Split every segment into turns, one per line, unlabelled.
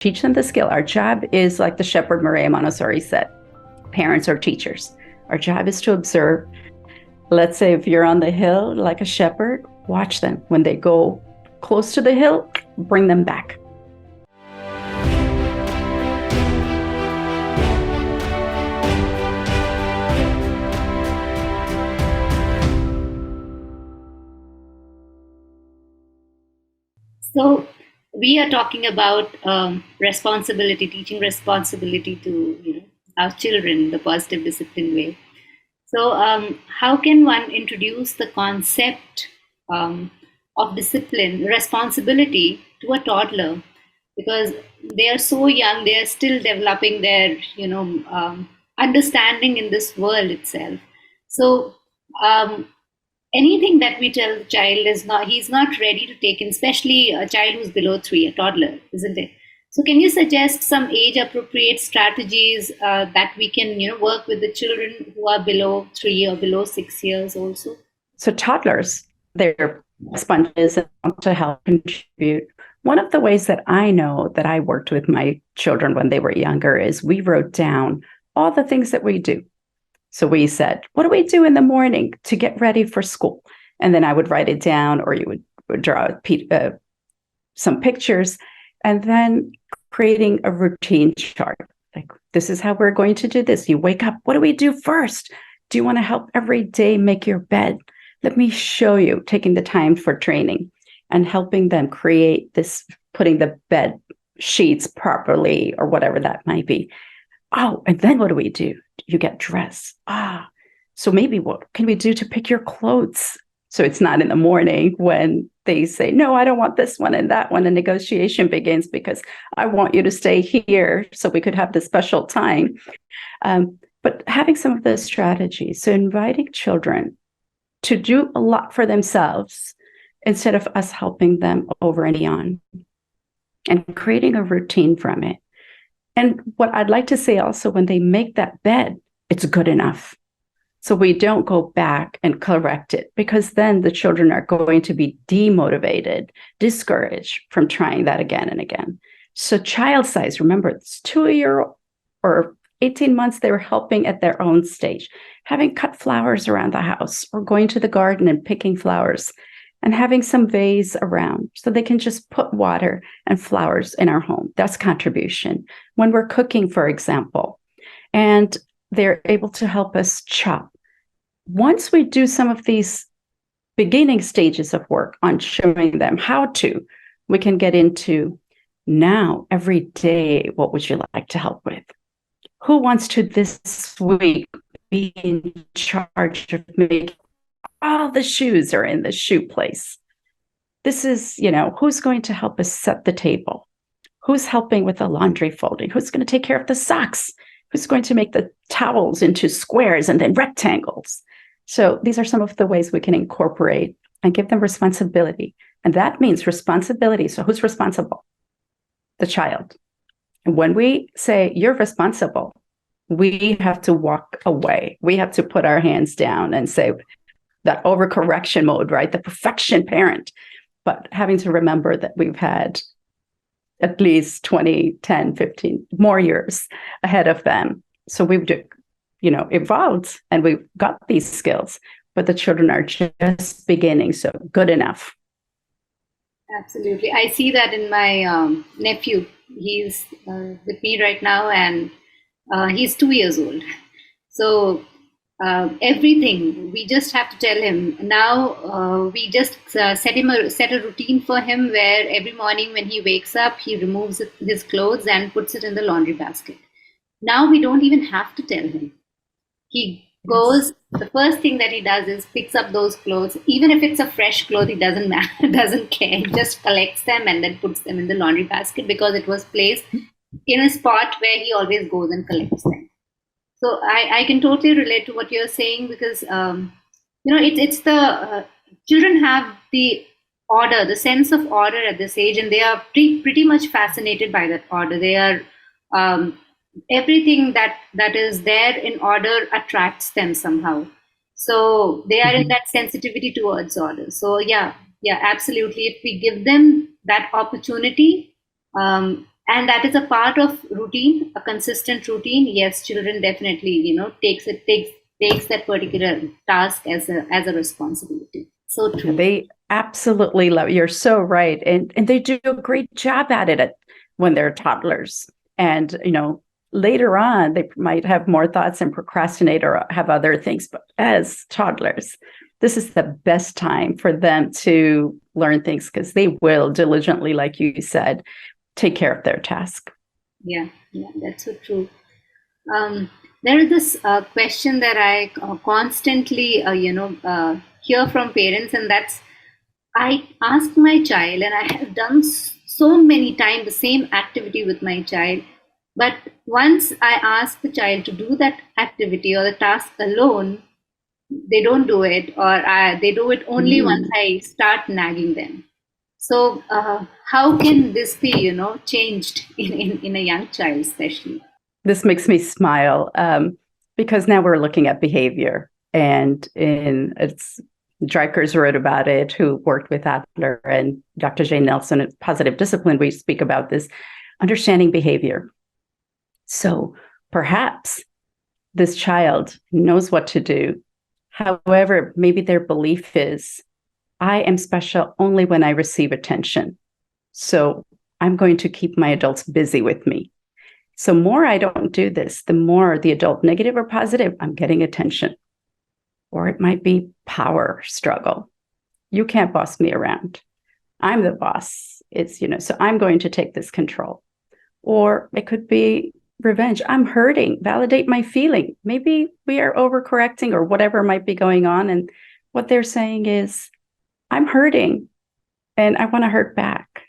teach them the skill. Our job is, like the shepherd Maria Montessori said, parents or teachers. Our job is to observe. Let's say if you're on the hill like a shepherd, watch them. When they go close to the hill, bring them back.
So we are talking about responsibility, teaching responsibility to our children, the positive discipline way. So how can one introduce the concept of discipline, responsibility to a toddler? Because they are so young, they are still developing their understanding in this world itself. So um, anything that we tell the child is not he's not ready to take in, especially a child who's below 3, a toddler, isn't it? So can you suggest some age appropriate strategies that we can work with the children who are below 3 or below 6 years also?
So toddlers, they're sponges and want to help contribute. One of the ways that I know that I worked with my children when they were younger is we wrote down all the things that we do. So we said, what do we do in the morning to get ready for school? And then I would write it down, or you would draw some pictures, and then creating a routine chart. Like, this is how we're going to do this. You wake up. What do we do first? Do you want to help every day make your bed? Let me show you, taking the time for training and helping them create this, putting the bed sheets properly or whatever that might be. Oh, and then what do we do? You get dressed. So maybe what can we do to pick your clothes? So it's not in the morning when they say, no, I don't want this one and that one. And negotiation begins because I want you to stay here so we could have this special time. But having some of those strategies, so inviting children to do a lot for themselves instead of us helping them over and beyond, and creating a routine from it. And what I'd like to say also, when they make that bed, it's good enough. So we don't go back and correct it, because then the children are going to be demotivated, discouraged from trying that again and again. So child size, remember, it's 2-year or 18 months, they were helping at their own stage, having cut flowers around the house or going to the garden and picking flowers, and having some vase around so they can just put water and flowers in our home. That's contribution. When we're cooking, for example, and they're able to help us chop. Once we do some of these beginning stages of work on showing them how to, we can get into, now every day, what would you like to help with? Who wants to this week be in charge of making all the shoes are in the shoe place? This is, who's going to help us set the table? Who's helping with the laundry folding? Who's going to take care of the socks? Who's going to make the towels into squares and then rectangles? So these are some of the ways we can incorporate and give them responsibility. And that means responsibility. So who's responsible? The child. And when we say you're responsible, we have to walk away. We have to put our hands down and say, that overcorrection mode, right? The perfection parent. But having to remember that we've had at least 20, 10, 15 more years ahead of them. So we've, evolved and we've got these skills, but the children are just beginning. So good enough.
Absolutely. I see that in my nephew. He's with me right now, and he's 2 years old. So everything we just have to tell him now. We just set a routine for him, where every morning when he wakes up, he removes his clothes and puts it in the laundry basket. Now we don't even have to tell him. He goes, the first thing that he does is picks up those clothes. Even if it's a fresh cloth, he doesn't matter, doesn't care. He just collects them and then puts them in the laundry basket, because it was placed in a spot where he always goes and collects them. So I can totally relate to what you're saying, because it's the children have the order, the sense of order at this age, and they are pretty much fascinated by that order. They are everything that is there in order attracts them somehow. So they are in that sensitivity towards order. So yeah, absolutely. If we give them that opportunity, and that is a part of routine, a consistent routine. Yes, children definitely, takes that particular task as a responsibility. So
Yeah,
true.
they absolutely love. You're so right, and they do a great job at it when they're toddlers. And later on, they might have more thoughts and procrastinate or have other things. But as toddlers, this is the best time for them to learn things because they will diligently, like you said, take care of their task.
Yeah, yeah, that's so true. Um, there is this question that I constantly, hear from parents, and that's I ask my child, and I have done so many times the same activity with my child. But once I ask the child to do that activity or the task alone, they don't do it, or they do it only once
Mm.
I start nagging them. So, how can this be, changed in a young child, especially?
This makes me smile because now we're looking at behavior, and in it's Dreikers wrote about it, who worked with Adler, and Dr. Jane Nelson at Positive Discipline. We speak about this understanding behavior. So perhaps this child knows what to do. However, maybe their belief is, I am special only when I receive attention. So I'm going to keep my adults busy with me. So more I don't do this, the more the adult, negative or positive, I'm getting attention. Or it might be power struggle. You can't boss me around. I'm the boss. So I'm going to take this control. Or it could be revenge. I'm hurting. Validate my feeling. Maybe we are overcorrecting or whatever might be going on. And what they're saying is, I'm hurting and I want to hurt back.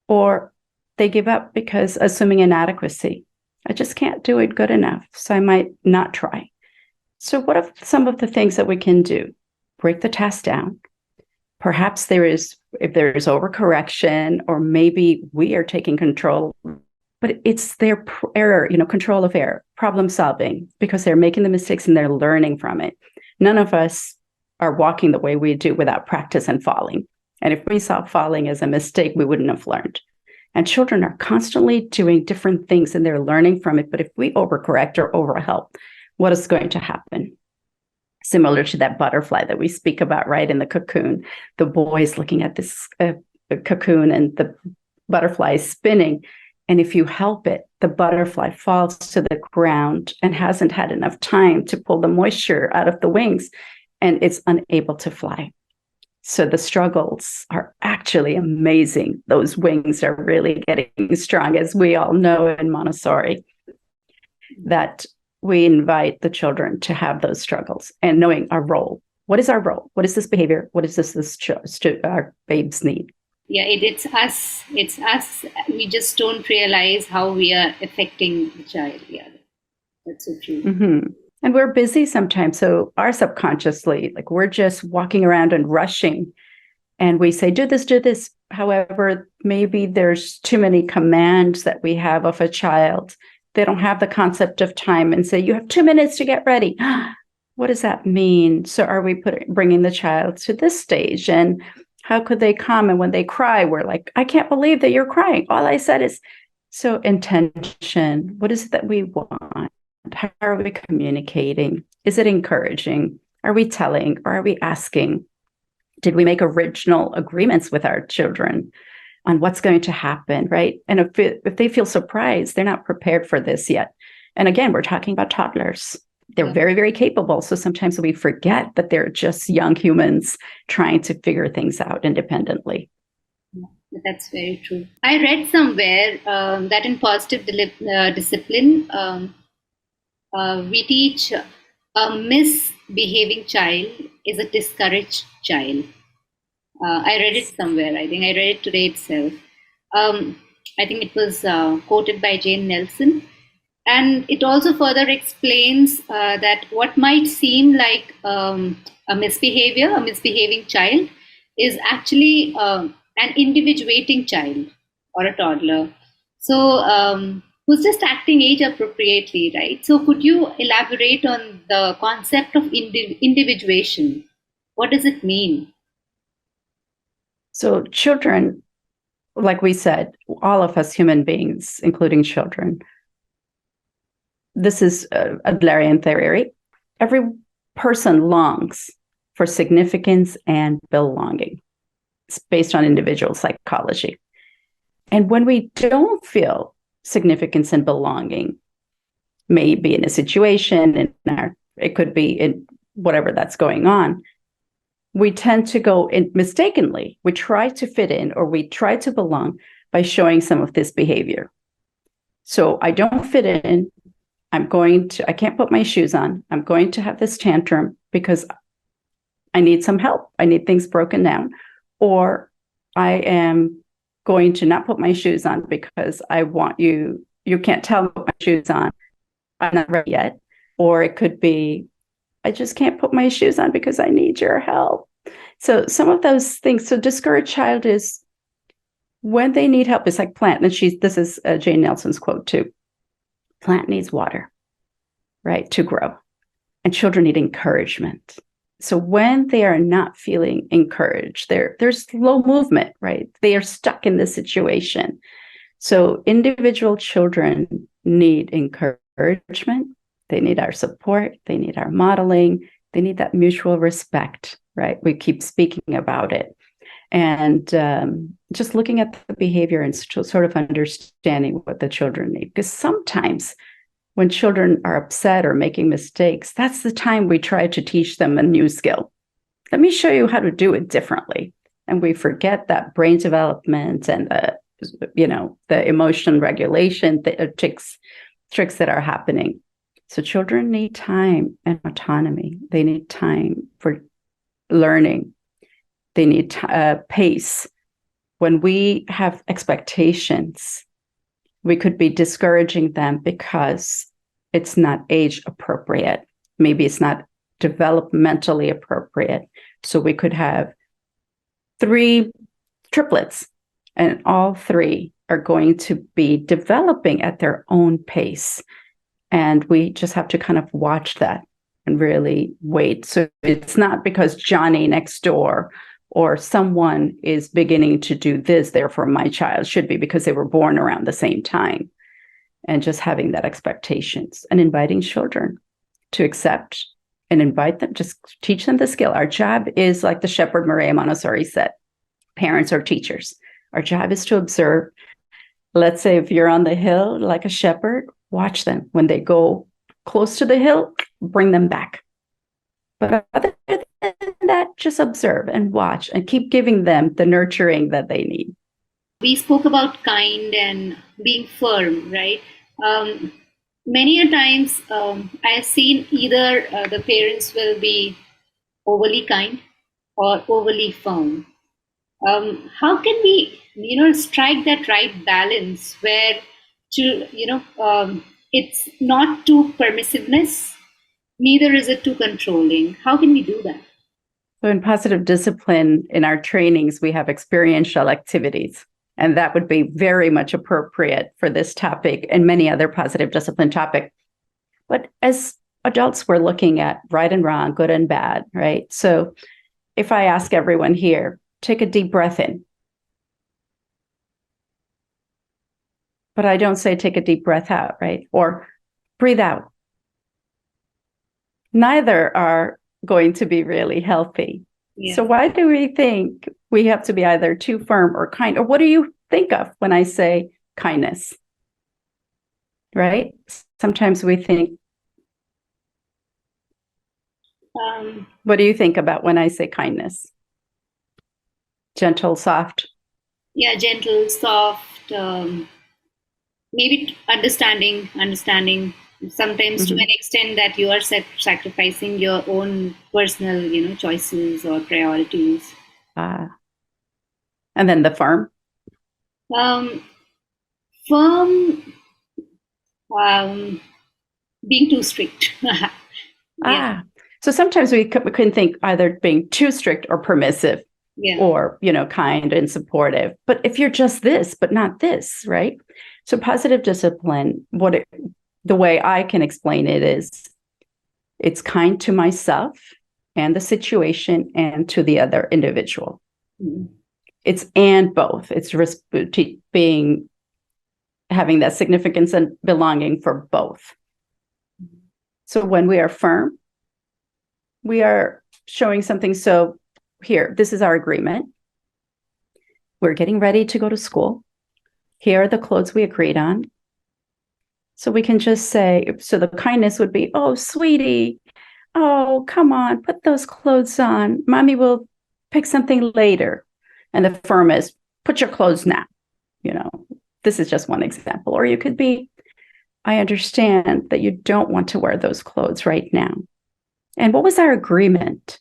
Or they give up because assuming inadequacy. I just can't do it good enough. So I might not try. So, what are some of the things that we can do? Break the task down. Perhaps if there is overcorrection, or maybe we are taking control, but it's their error, control of error, problem solving, because they're making the mistakes and they're learning from it. None of us are walking the way we do without practice and falling. And if we saw falling as a mistake, we wouldn't have learned. And children are constantly doing different things and they're learning from it. But if we overcorrect or overhelp, what is going to happen? Similar to that butterfly that we speak about, right? In the cocoon, the boy is looking at this cocoon and the butterfly is spinning. And if you help it, the butterfly falls to the ground and hasn't had enough time to pull the moisture out of the wings, and it's unable to fly. So the struggles are actually amazing. Those wings are really getting strong, as we all know in Montessori, that we invite the children to have those struggles and knowing our role. What is our role? What is this behavior? What is our babes need?
Yeah, it's us. It's us. We just don't realize how we are affecting the child. Yeah, that's so true.
Mm-hmm. And we're busy sometimes. So our subconsciously, like we're just walking around and rushing. And we say, do this, do this. However, maybe there's too many commands that we have of a child. They don't have the concept of time and say, you have 2 minutes to get ready. What does that mean? So are we bringing the child to this stage? And how could they come? And when they cry, we're like, I can't believe that you're crying. All I said is, so intention. What is it that we want? How are we communicating? Is it encouraging? Are we telling or are we asking? Did we make original agreements with our children on what's going to happen, right? And if they feel surprised, they're not prepared for this yet. And again, we're talking about toddlers. They're very, very capable. So sometimes we forget that they're just young humans trying to figure things out independently.
That's very true. I read somewhere that in positive discipline, we teach a misbehaving child is a discouraged child. I read it somewhere. I think I read it today itself. I think it was quoted by Jane Nelson. And it also further explains that what might seem like a misbehaving child, is actually an individuating child or a toddler. So, who's just acting age appropriately, right? So, could you elaborate on the concept of individuation? What does it mean?
So children, like we said, all of us human beings, including children, this is a Adlerian theory. Every person longs for significance and belonging. It's based on individual psychology. And when we don't feel significance and belonging, maybe in a situation, it could be in whatever that's going on, we tend to go in mistakenly. We try to fit in or we try to belong by showing some of this behavior. So I don't fit in. I can't put my shoes on. I'm going to have this tantrum because I need some help. I need things broken down. Or I am going to not put my shoes on because I want you can't tell me put my shoes on. I'm not ready yet. Or it could be, I just can't put my shoes on because I need your help. So some of those things. So discouraged child is when they need help. It's like plant. And this is Jane Nelson's quote too. Plant needs water, right, to grow. And children need encouragement. So when they are not feeling encouraged, there's low movement, right? They are stuck in this situation. So individual children need encouragement. They need our support. They need our modeling. They need that mutual respect, right? We keep speaking about it. And just looking at the behavior and sort of understanding what the children need. Because sometimes when children are upset or making mistakes, that's the time we try to teach them a new skill. Let me show you how to do it differently. And we forget that brain development and the emotion regulation, the tricks that are happening. So children need time and autonomy. They need time for learning. They need pace. When we have expectations, we could be discouraging them because it's not age appropriate. Maybe it's not developmentally appropriate. So we could have 3 triplets, and all 3 are going to be developing at their own pace. And we just have to kind of watch that and really wait. So it's not because Johnny next door or someone is beginning to do this, therefore my child should be, because they were born around the same time. And just having that expectations and inviting children to accept and invite them, just teach them the skill. Our job is, like the shepherd Maria Montessori said, parents or teachers. Our job is to observe. Let's say if you're on the hill like a shepherd, watch them. When they go close to the hill, bring them back. But other than that, just observe and watch and keep giving them the nurturing that they need.
We spoke about kind and being firm, right? Many a times I have seen either the parents will be overly kind or overly firm. How can we, strike that right balance where, it's not too permissiveness, neither is it too controlling? How can we do that?
So in positive discipline, in our trainings, we have experiential activities, and that would be very much appropriate for this topic and many other positive discipline topics. But as adults, we're looking at right and wrong, good and bad, right? So if I ask everyone here, take a deep breath in. But I don't say take a deep breath out, right? Or breathe out. Neither are going to be really healthy. Yeah. So why do we think we have to be either too firm or kind? Or what do you think of when I say kindness? Right? Sometimes we think, what do you think about when I say kindness? Gentle, soft?
Yeah, gentle, soft, maybe understanding, sometimes to an extent that you are sacrificing your own personal, choices or priorities.
And then the firm?
Firm, being too strict.
Yeah. So sometimes we can think either being too strict or permissive. Yeah. Or, kind and supportive. But if you're just this, but not this, right? So positive discipline, the way I can explain it is, it's kind to myself and the situation and to the other individual. Mm-hmm. It's and both. It's being having that significance and belonging for both. So when we are firm, we are showing something. So here, this is our agreement. We're getting ready to go to school. Here are the clothes we agreed on. So we can just say, so the kindness would be, oh, sweetie, oh, come on, put those clothes on. Mommy will pick something later. And the firm is, put your clothes now. This is just one example. Or you could be, I understand that you don't want to wear those clothes right now. And what was our agreement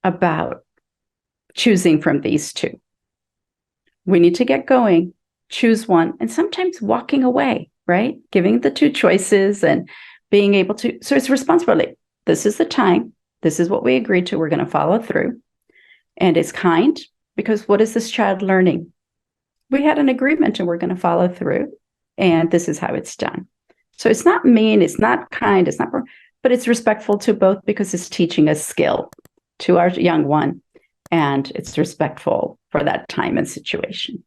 about choosing from these two? We need to get going, choose one, and sometimes walking away, right? Giving the two choices and being able to, so it's responsibility. This is the time. This is what we agreed to. We're going to follow through. And it's kind, because what is this child learning? We had an agreement and we're going to follow through. And this is how it's done. So it's not mean, it's not kind, it's not, but it's respectful to both, because it's teaching a skill to our young one. And it's respectful for that time and situation.